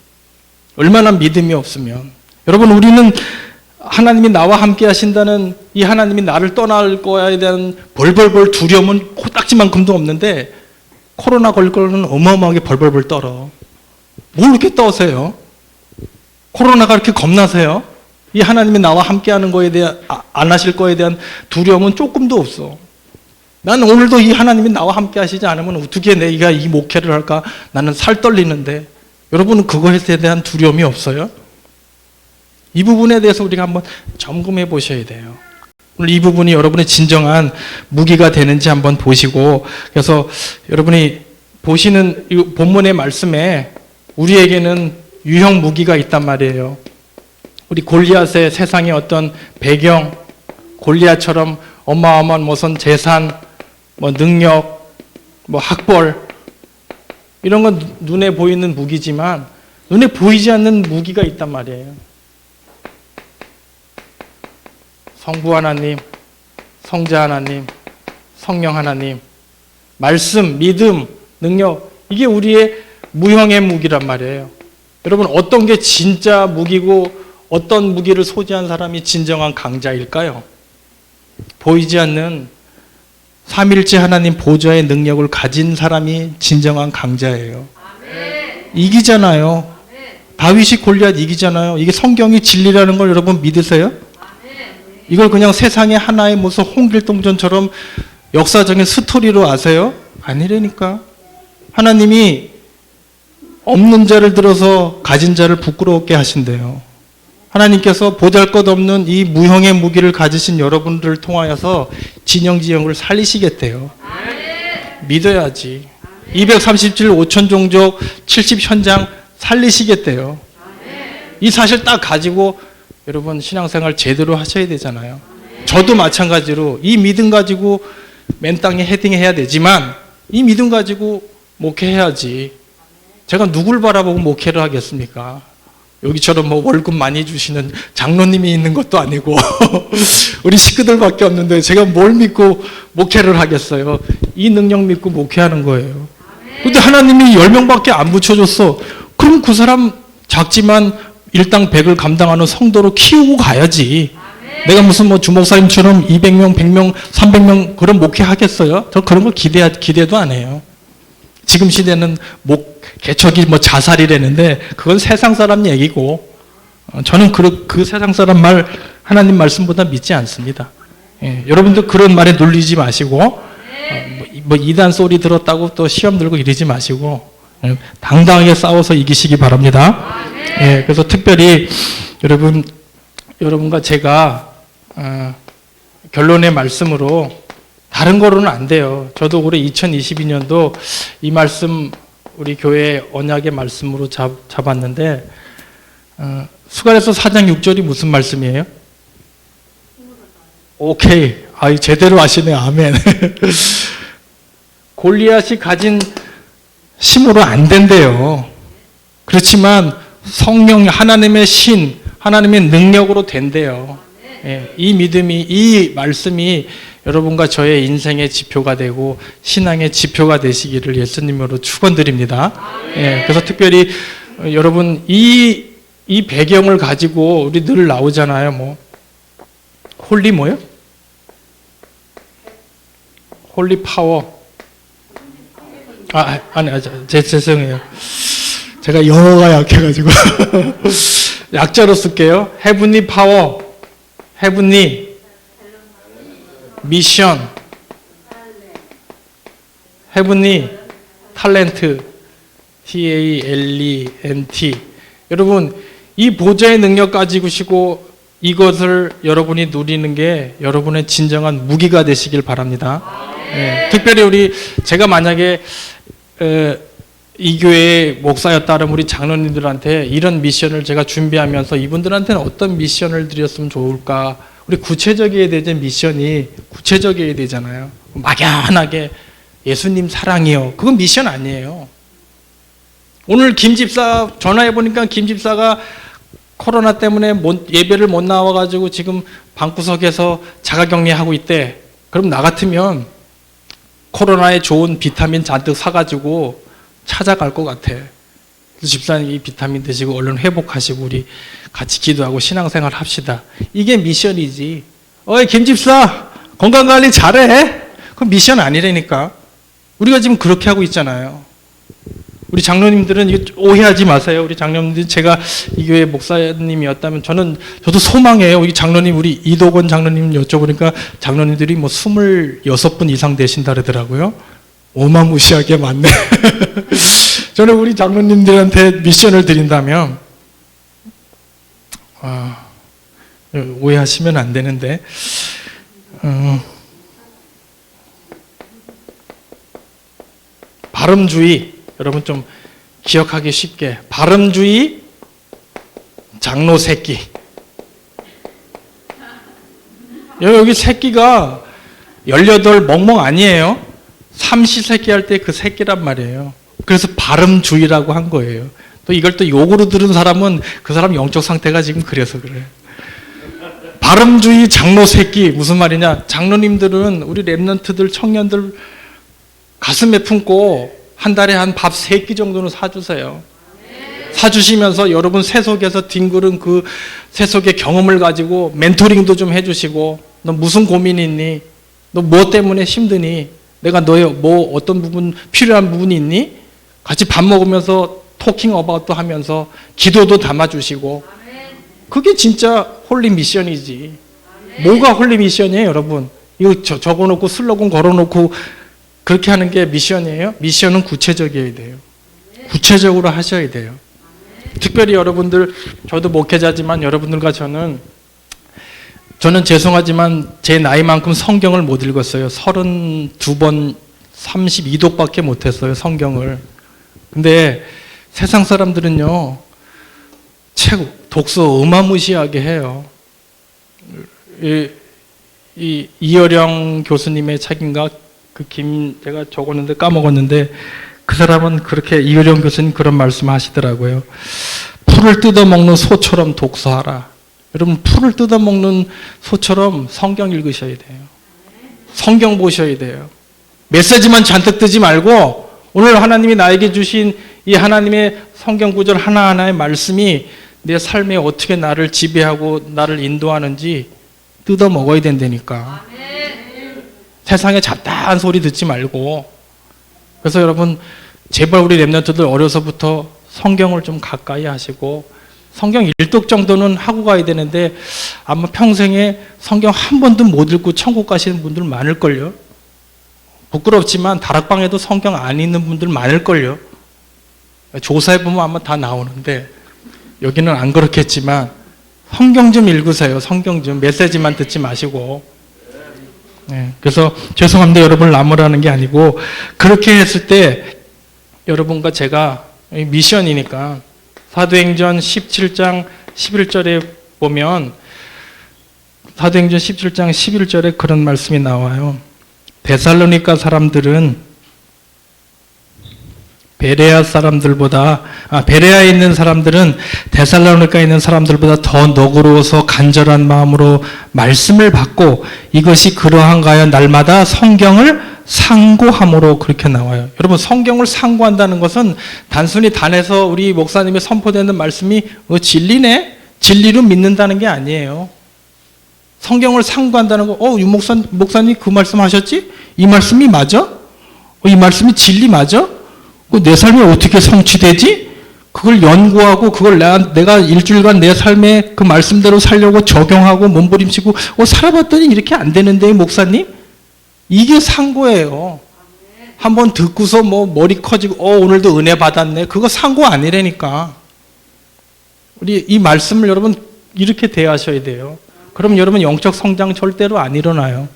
얼마나 믿음이 없으면. 여러분, 우리는 하나님이 나와 함께 하신다는, 이 하나님이 나를 떠날 거에 대한 벌벌벌 두려움은 코딱지만큼도 없는데 코로나 걸릴 거는 어마어마하게 벌벌벌 떨어. 뭘 이렇게 떠세요? 코로나가 이렇게 겁나세요? 이 하나님이 나와 함께 하는 거에 대한, 안 하실 거에 대한 두려움은 조금도 없어. 난 오늘도 이 하나님이 나와 함께 하시지 않으면 어떻게 내가 이 목회를 할까? 나는 살 떨리는데. 여러분은 그거에 대한 두려움이 없어요? 이 부분에 대해서 우리가 한번 점검해 보셔야 돼요. 오늘 이 부분이 여러분의 진정한 무기가 되는지 한번 보시고, 그래서 여러분이 보시는 이 본문의 말씀에 우리에게는 유형 무기가 있단 말이에요. 우리 골리앗의 세상의 어떤 배경, 골리앗처럼 어마어마한 무슨 재산, 뭐 능력, 뭐 학벌, 이런 건 눈에 보이는 무기지만 눈에 보이지 않는 무기가 있단 말이에요. 성부 하나님, 성자 하나님, 성령 하나님, 말씀, 믿음, 능력, 이게 우리의 무형의 무기란 말이에요. 여러분, 어떤 게 진짜 무기고 어떤 무기를 소지한 사람이 진정한 강자일까요? 보이지 않는 삼일째 하나님 보좌의 능력을 가진 사람이 진정한 강자예요. 이기잖아요. 다윗이 골리앗 이기잖아요. 이게 성경이 진리라는 걸 여러분 믿으세요? 이걸 그냥 세상의 하나의 무슨 홍길동전처럼 역사적인 스토리로 아세요? 아니라니까. 하나님이 없는 자를 들어서 가진 자를 부끄러웠게 하신대요. 하나님께서 보잘것없는 이 무형의 무기를 가지신 여러분들을 통하여서 진영지형을 살리시겠대요. 믿어야지. 237 5천 종족 70 현장 살리시겠대요. 이 사실 딱 가지고 여러분 신앙생활 제대로 하셔야 되잖아요. 저도 마찬가지로 이 믿음 가지고 맨 땅에 헤딩해야 되지만 이 믿음 가지고 목회해야지. 제가 누굴 바라보고 목회를 하겠습니까? 여기처럼 뭐 월급 많이 주시는 장로님이 있는 것도 아니고 우리 식구들밖에 없는데 제가 뭘 믿고 목회를 하겠어요? 이 능력 믿고 목회하는 거예요. 근데 하나님이 10명밖에 안 붙여줬어. 그럼 그 사람 작지만 일당 100을 감당하는 성도로 키우고 가야지. 내가 무슨 뭐 주목사님처럼 200명, 100명, 300명 그런 목회 하겠어요? 저 그런 거 기대도 안 해요. 지금 시대는 개척이 뭐 자살이라는데 그건 세상 사람 얘기고 저는 그 세상 사람 말 하나님 말씀보다 믿지 않습니다. 예, 여러분들 그런 말에 놀리지 마시고 뭐 이단 소리 들었다고 또 시험 들고 이러지 마시고 당당하게 싸워서 이기시기 바랍니다. 예, 그래서 특별히 여러분과 제가 결론의 말씀으로 다른 거로는 안 돼요. 저도 올해 2022년도 이 말씀 우리 교회 언약의 말씀으로 잡았는데 수가랴서 4장 6절이 무슨 말씀이에요? 오케이. 제대로 아시네요. 아멘. 골리앗이 가진 힘으로 안 된대요. 그렇지만 성령 하나님의 신, 하나님의 능력으로 된대요. 예, 이 믿음이, 이 말씀이 여러분과 저의 인생의 지표가 되고 신앙의 지표가 되시기를 예수님으로 축원드립니다. 예, 그래서 특별히 여러분 이 배경을 가지고 우리 늘 나오잖아요. 뭐 홀리 뭐요? 홀리 파워. 죄송해요. 제가 영어가 약해가지고 약자로 쓸게요. 헤븐리 파워, 헤븐리 미션, 헤븐리 탤런트, TALENT. 여러분 이 보좌의 능력 가지고시고 이것을 여러분이 누리는 게 여러분의 진정한 무기가 되시길 바랍니다. 예, 특별히 제가 만약에 이 교회의 목사였다면 우리 장로님들한테 이런 미션을 제가 준비하면서 이분들한테는 어떤 미션을 드렸으면 좋을까? 우리 구체적이어야 되는 미션이 구체적이어야 되잖아요. 막연하게 예수님 사랑이요. 그건 미션 아니에요. 오늘 김 집사 전화해 보니까 김 집사가 코로나 때문에 예배를 못 나와가지고 지금 방구석에서 자가격리하고 있대. 그럼 나 같으면 코로나에 좋은 비타민 잔뜩 사가지고 찾아갈 것 같아. 그래서 집사님 이 비타민 드시고 얼른 회복하시고 우리 같이 기도하고 신앙생활 합시다. 이게 미션이지. 어이 김 집사 건강관리 잘해. 그건 미션 아니라니까. 우리가 지금 그렇게 하고 있잖아요. 우리 장로님들은 이거 오해하지 마세요. 우리 장로님들 제가 이 교회 목사님이었다면 저도 소망해요. 우리 장로님 우리 이도건 장로님 여쭤보니까 장로님들이 뭐 26분 이상 되신다 그러더라고요. 어마무시하게 많네. 저는 우리 장로님들한테 미션을 드린다면 오해하시면 안 되는데 발음주의 여러분 좀 기억하기 쉽게 발음주의 장로 새끼. 여기 새끼가 18 멍멍 아니에요. 삼시세끼 할 때 그 새끼란 말이에요. 그래서 발음주의라고 한 거예요. 또 이걸 또 욕으로 들은 사람은 그 사람 영적 상태가 지금 그래서 그래요. 발음주의 장로 새끼 무슨 말이냐? 장로님들은 우리 랩런트들 청년들 가슴에 품고 한 달에 한 밥 3끼 정도는 사주세요. 사주시면서 여러분 세속에서 뒹구른 그 세속의 경험을 가지고 멘토링도 좀 해주시고 너 무슨 고민이 있니? 너 뭐 때문에 힘드니? 내가 너의 뭐 어떤 부분 필요한 부분이 있니? 같이 밥 먹으면서 토킹 어바웃도 하면서 기도도 담아주시고 그게 진짜 홀리 미션이지. 뭐가 홀리 미션이에요 여러분? 이거 적어놓고 슬로건 걸어놓고 그렇게 하는 게 미션이에요? 미션은 구체적이어야 돼요. 구체적으로 하셔야 돼요. 특별히 여러분들, 저도 목회자지만 여러분들과 저는 죄송하지만 제 나이만큼 성경을 못 읽었어요. 32번 32독밖에 못했어요 성경을. 근데 세상 사람들은요 책 독서 어마무시하게 해요. 이 이어령 교수님의 책인가 제가 적었는데 까먹었는데 그 사람은 그렇게 이효령 교수님 그런 말씀 하시더라고요. 풀을 뜯어먹는 소처럼 독서하라. 여러분 풀을 뜯어먹는 소처럼 성경 읽으셔야 돼요. 성경 보셔야 돼요. 메시지만 잔뜩 뜨지 말고 오늘 하나님이 나에게 주신 이 하나님의 성경 구절 하나하나의 말씀이 내 삶에 어떻게 나를 지배하고 나를 인도하는지 뜯어먹어야 된다니까. 세상에 잡다한 소리 듣지 말고. 그래서 여러분 제발 우리 랩런트들 어려서부터 성경을 좀 가까이 하시고 성경 1독 정도는 하고 가야 되는데 아마 평생에 성경 한 번도 못 읽고 천국 가시는 분들 많을걸요. 부끄럽지만 다락방에도 성경 안 읽는 분들 많을걸요. 조사해보면 아마 다 나오는데 여기는 안 그렇겠지만 성경 좀 읽으세요. 성경 좀 메시지만 듣지 마시고. 네, 그래서 죄송합니다. 여러분을 나무라는 게 아니고 그렇게 했을 때 여러분과 제가 미션이니까 사도행전 17장 11절에 보면 사도행전 17장 11절에 그런 말씀이 나와요. 데살로니가 사람들은 베레아에 있는 사람들은 데살로니가에 있는 사람들보다 더 너그러워서 간절한 마음으로 말씀을 받고 이것이 그러한가요? 날마다 성경을 상고함으로 그렇게 나와요. 여러분 성경을 상고한다는 것은 단순히 단에서 우리 목사님의 선포되는 말씀이 진리네? 진리로 믿는다는 게 아니에요. 성경을 상고한다는 거, 목사님 그 말씀 하셨지? 이 말씀이 맞아? 이 말씀이 진리 맞아? 내 삶에 어떻게 성취되지? 그걸 연구하고 그걸 내가 일주일간 내 삶에 그 말씀대로 살려고 적용하고 몸부림치고 살아봤더니 이렇게 안 되는데 목사님? 이게 상고예요. 한번 듣고서 머리 커지고 오늘도 은혜 받았네. 그거 상고 아니라니까. 우리 이 말씀을 여러분 이렇게 대하셔야 돼요. 그럼 여러분 영적 성장 절대로 안 일어나요.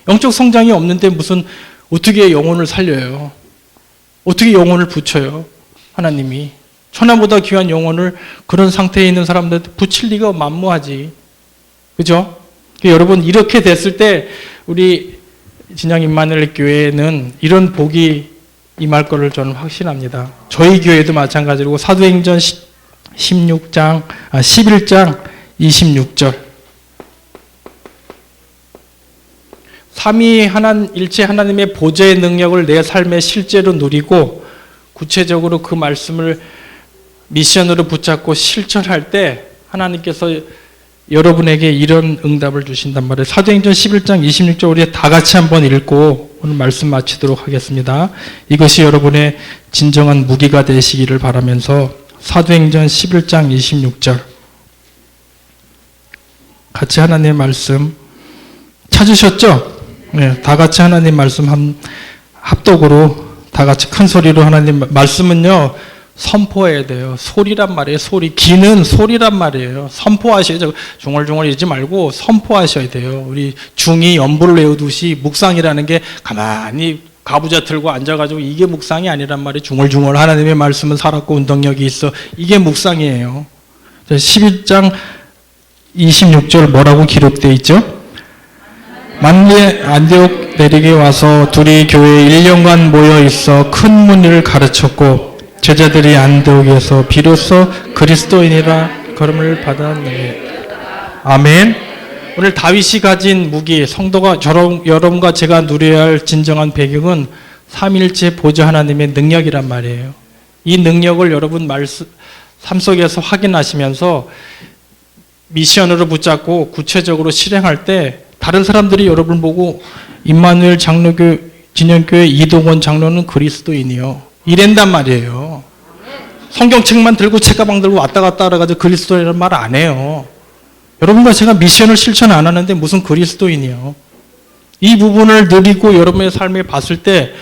영적 성장이 없는데 무슨 어떻게 영혼을 살려요? 어떻게 영혼을 붙여요? 하나님이 천하보다 귀한 영혼을 그런 상태에 있는 사람들한테 붙일 리가 만무하지. 그죠? 여러분 이렇게 됐을 때 우리 진양 임마누엘 교회는 이런 복이 임할 거를 저는 확신합니다. 저희 교회도 마찬가지로 사도행전 11장 26절 일체 하나님의 보좌의 능력을 내 삶에 실제로 누리고 구체적으로 그 말씀을 미션으로 붙잡고 실천할 때 하나님께서 여러분에게 이런 응답을 주신단 말이에요. 사도행전 11장 26절 우리 다 같이 한번 읽고 오늘 말씀 마치도록 하겠습니다. 이것이 여러분의 진정한 무기가 되시기를 바라면서 사도행전 11장 26절 같이 하나님의 말씀 찾으셨죠? 네, 다 같이 하나님 말씀 합독으로 다 같이 큰 소리로 하나님 말씀은요 선포해야 돼요. 소리란 말이에요. 소리. 기는 소리란 말이에요. 선포하셔야죠. 중얼중얼이지 말고 선포하셔야 돼요. 우리 중이 연불을 외우듯이 묵상이라는 게 가만히 가부좌 들고 앉아가지고 이게 묵상이 아니란 말이에요. 중얼중얼 하나님의 말씀은 살았고 운동력이 있어. 이게 묵상이에요. 11장 26절 뭐라고 기록되어 있죠? 만리에 안디옥 내리게 와서 둘이 교회에 1년간 모여 있어 큰 문의를 가르쳤고 제자들이 안디옥에서 비로소 그리스도인이라 걸음을 받았네. 아멘. 오늘 다윗이 가진 무기, 성도가 여러분과 제가 누려야 할 진정한 배경은 삼일째 보좌 하나님의 능력이란 말이에요. 이 능력을 여러분 삶 속에서 확인하시면서 미션으로 붙잡고 구체적으로 실행할 때 다른 사람들이 여러분 보고 임마누엘 장로교 진영교회 이동원 장로는 그리스도인이요. 이랜단 말이에요. 성경책만 들고 책가방 들고 왔다 갔다 하라가지고 그리스도인이라는 말 안 해요. 여러분과 제가 미션을 실천 안 하는데 무슨 그리스도인이요. 이 부분을 누리고 여러분의 삶에 봤을 때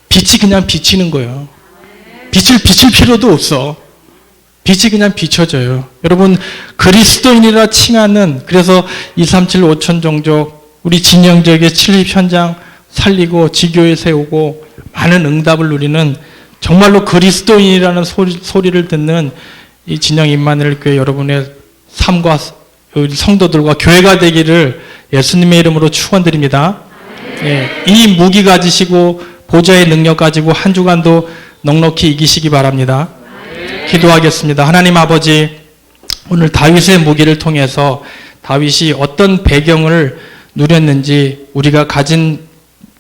빛이 그냥 비치는 거예요. 빛을 비칠 필요도 없어. 빛이 그냥 비춰져요. 여러분 그리스도인이라 칭하는 그래서 237 5천 종족 우리 진영적의 출입 현장 살리고 지교회 세우고 많은 응답을 누리는 정말로 그리스도인이라는 소리를 듣는 이 진영 임마누엘 교회 여러분의 삶과 우리 성도들과 교회가 되기를 예수님의 이름으로 축원드립니다. 예, 이 무기 가지시고 보좌의 능력 가지고 한 주간도 넉넉히 이기시기 바랍니다. 기도하겠습니다. 하나님 아버지, 오늘 다윗의 무기를 통해서 다윗이 어떤 배경을 누렸는지 우리가 가진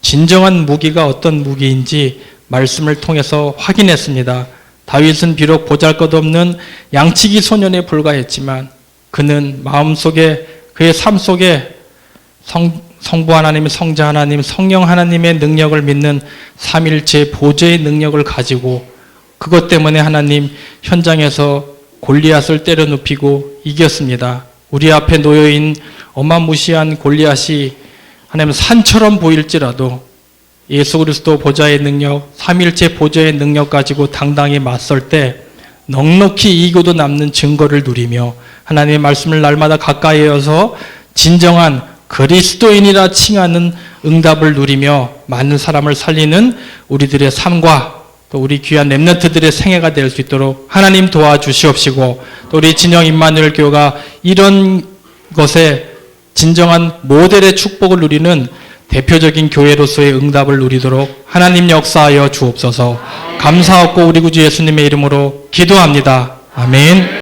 진정한 무기가 어떤 무기인지 말씀을 통해서 확인했습니다. 다윗은 비록 보잘것없는 양치기 소년에 불과했지만 그는 마음속에 그의 삶 속에 성부 하나님, 성자 하나님, 성령 하나님의 능력을 믿는 삼일체 보좌의 능력을 가지고 그것 때문에 하나님 현장에서 골리앗을 때려눕히고 이겼습니다. 우리 앞에 놓여있는 어마무시한 골리앗이 하나님 산처럼 보일지라도 예수 그리스도 보좌의 능력, 삼일체 보좌의 능력 가지고 당당히 맞설 때 넉넉히 이기고도 남는 증거를 누리며 하나님의 말씀을 날마다 가까이에서 진정한 그리스도인이라 칭하는 응답을 누리며 많은 사람을 살리는 우리들의 삶과 또 우리 귀한 렘넌트들의 생애가 될 수 있도록 하나님 도와주시옵시고 또 우리 진영 임마누엘 교회가 이런 것에 진정한 모델의 축복을 누리는 대표적인 교회로서의 응답을 누리도록 하나님 역사하여 주옵소서. 감사하고 우리 구주 예수님의 이름으로 기도합니다. 아멘.